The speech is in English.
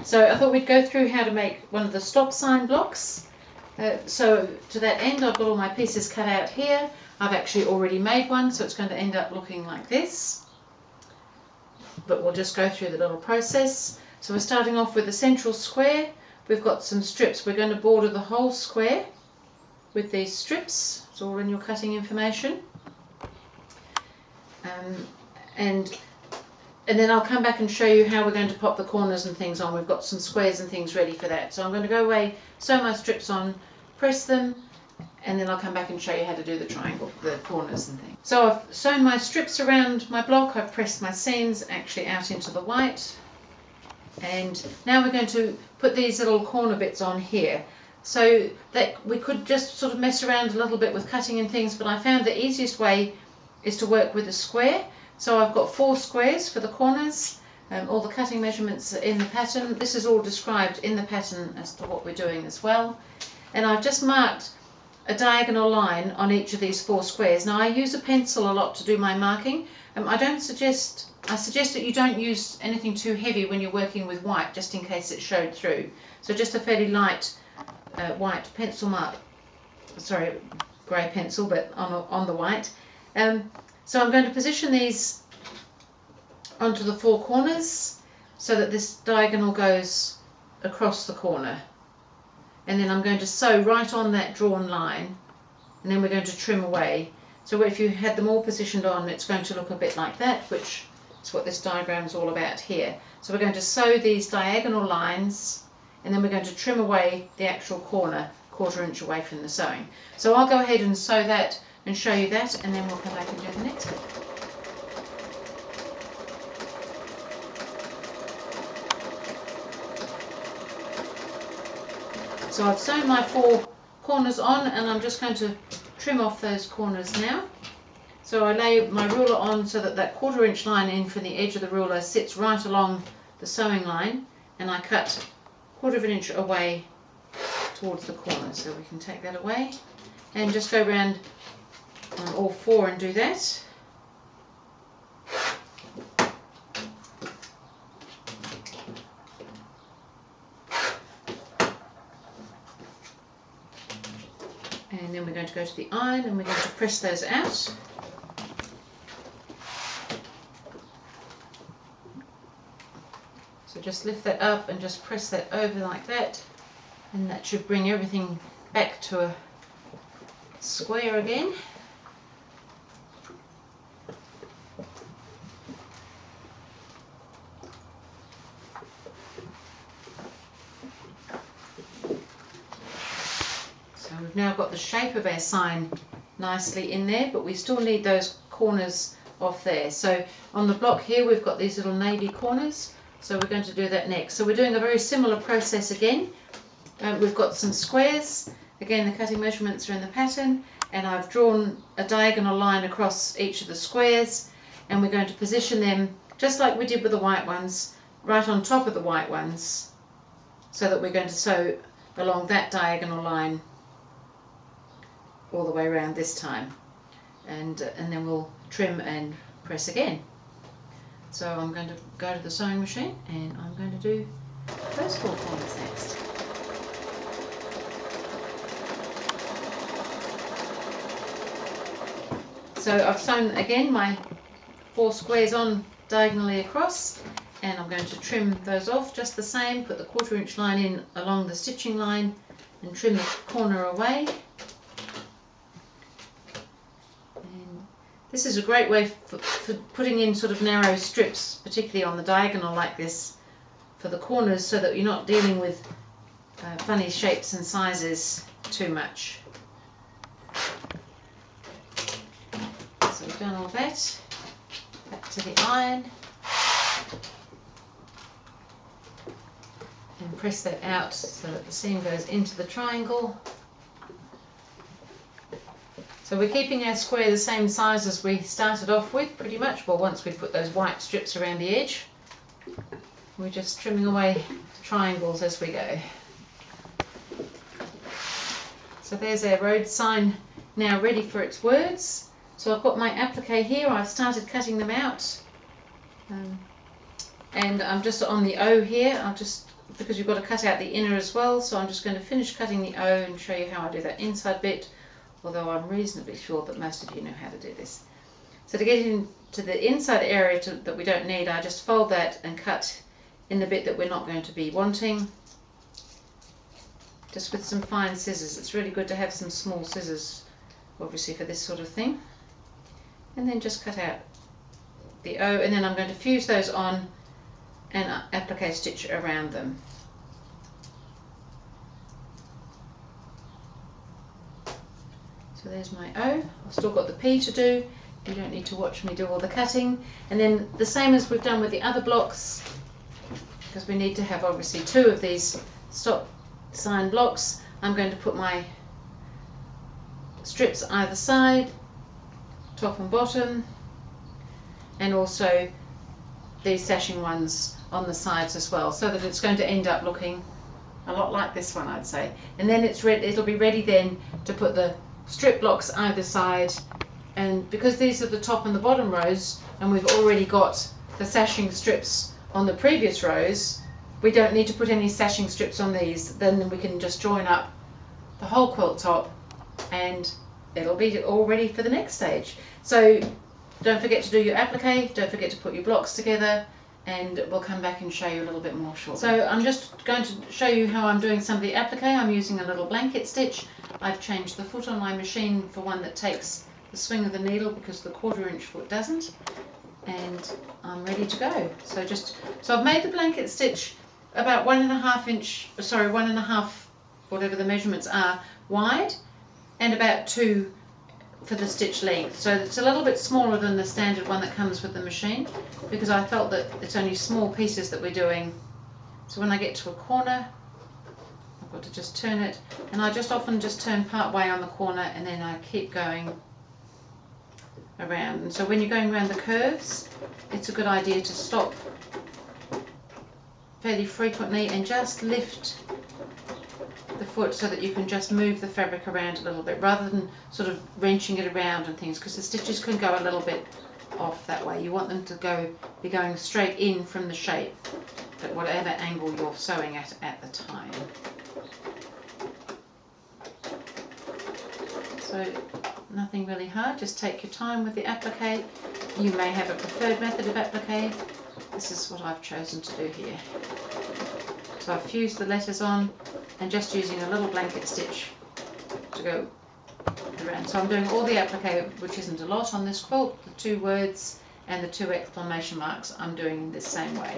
So I thought we'd go through how to make one of the stop sign blocks. So to that end, I've got all my pieces cut out here. I've actually already made one, so it's going to end up looking like this. But we'll just go through the little process. So we're starting off with a central square. We've got some strips. We're going to border the whole square with these strips. It's all in your cutting information. And then I'll come back and show you how we're going to pop the corners and things on. We've got some squares and things ready for that. So I'm going to go away, sew my strips on, press them, and then I'll come back and show you how to do the triangle, the corners and things. So I've sewn my strips around my block. I've pressed my seams actually out into the white. And now we're going to put these little corner bits on here. So that we could just sort of mess around a little bit with cutting and things, but I found the easiest way is to work with a square. So I've got 4 squares for the corners, all the cutting measurements are in the pattern. This is all described in the pattern as to what we're doing as well. And I've just marked a diagonal line on each of these 4 squares. Now I use a pencil a lot to do my marking. I suggest that you don't use anything too heavy when you're working with white, just in case it showed through. So just a fairly light white pencil mark, sorry, grey pencil, but on the white. So I'm going to position these onto the 4 corners so that this diagonal goes across the corner. And then I'm going to sew right on that drawn line, and then we're going to trim away. So if you had them all positioned on, it's going to look a bit like that, which is what this diagram is all about here. So we're going to sew these diagonal lines, and then we're going to trim away the actual corner, 1/4 inch away from the sewing. So I'll go ahead and sew that and show you that, and then we'll come back and do the next bit. So I've sewn my 4 corners on, and I'm just going to trim off those corners now. So I lay my ruler on so that that 1/4 inch line in from the edge of the ruler sits right along the sewing line, and I cut 1/4 inch away towards the corner. So we can take that away and just go around on all 4 and do that. And then we're going to go to the iron and we're going to press those out. So just lift that up and just press that over like that, and that should bring everything back to a square again. We've now got the shape of our sign nicely in there, but we still need those corners off there. So on the block here we've got these little navy corners, so we're going to do that next. So we're doing a very similar process again. We've got some squares, again the cutting measurements are in the pattern, and I've drawn a diagonal line across each of the squares, and we're going to position them just like we did with the white ones, right on top of the white ones, so that we're going to sew along that diagonal line all the way around this time, and then we'll trim and press again. So I'm going to go to the sewing machine and I'm going to do those 4 corners next. So I've sewn again my 4 squares on diagonally across, and I'm going to trim those off just the same, put the 1/4 inch line in along the stitching line and trim the corner away. This is a great way for putting in sort of narrow strips, particularly on the diagonal like this, for the corners, so that you're not dealing with funny shapes and sizes too much. So we've done all that. Back to the iron. And press that out so that the seam goes into the triangle. So we're keeping our square the same size as we started off with, pretty much. Well, once we put those white strips around the edge, we're just trimming away the triangles as we go. So there's our road sign now ready for its words. So I've got my applique here, I've started cutting them out. And I'm just on the O here, I'll just because you've got to cut out the inner as well, so I'm just going to finish cutting the O and show you how I do that inside bit, although I'm reasonably sure that most of you know how to do this. So to get into the inside area that we don't need, I just fold that and cut in the bit that we're not going to be wanting, just with some fine scissors. It's really good to have some small scissors, obviously, for this sort of thing. And then just cut out the O, and then I'm going to fuse those on and applique stitch around them. So there's my O. I've still got the P to do. You don't need to watch me do all the cutting. And then the same as we've done with the other blocks, because we need to have obviously 2 of these stop sign blocks, I'm going to put my strips either side, top and bottom, and also these sashing ones on the sides as well, so that it's going to end up looking a lot like this one, I'd say. And then it'll be ready then to put the strip blocks either side. And because these are the top and the bottom rows, and we've already got the sashing strips on the previous rows, we don't need to put any sashing strips on these. Then we can just join up the whole quilt top and it'll be all ready for the next stage. So don't forget to do your applique, don't forget to put your blocks together, and we'll come back and show you a little bit more shortly. So I'm just going to show you how I'm doing some of the applique. I'm using a little blanket stitch. I've changed the foot on my machine for one that takes the swing of the needle, because the 1/4 inch foot doesn't, and I'm ready to go. So I've made the blanket stitch about 1.5 inch, sorry, 1.5, whatever the measurements are, wide, and about 2 for the stitch length. So it's a little bit smaller than the standard one that comes with the machine, because I felt that it's only small pieces that we're doing. So when I get to a corner, I've got to just turn it, and I often just turn part way on the corner, and then I keep going around. And so when you're going around the curves, it's a good idea to stop fairly frequently and just lift the foot so that you can just move the fabric around a little bit, rather than sort of wrenching it around and things, because the stitches can go a little bit off that way. You want them to be going straight in from the shape at whatever angle you're sewing at the time. So nothing really hard, just take your time with the applique. You may have a preferred method of applique. This is what I've chosen to do here. So I've fused the letters on and just using a little blanket stitch to go around. So I'm doing all the applique, which isn't a lot on this quilt. The 2 words and the 2 exclamation marks I'm doing in this same way.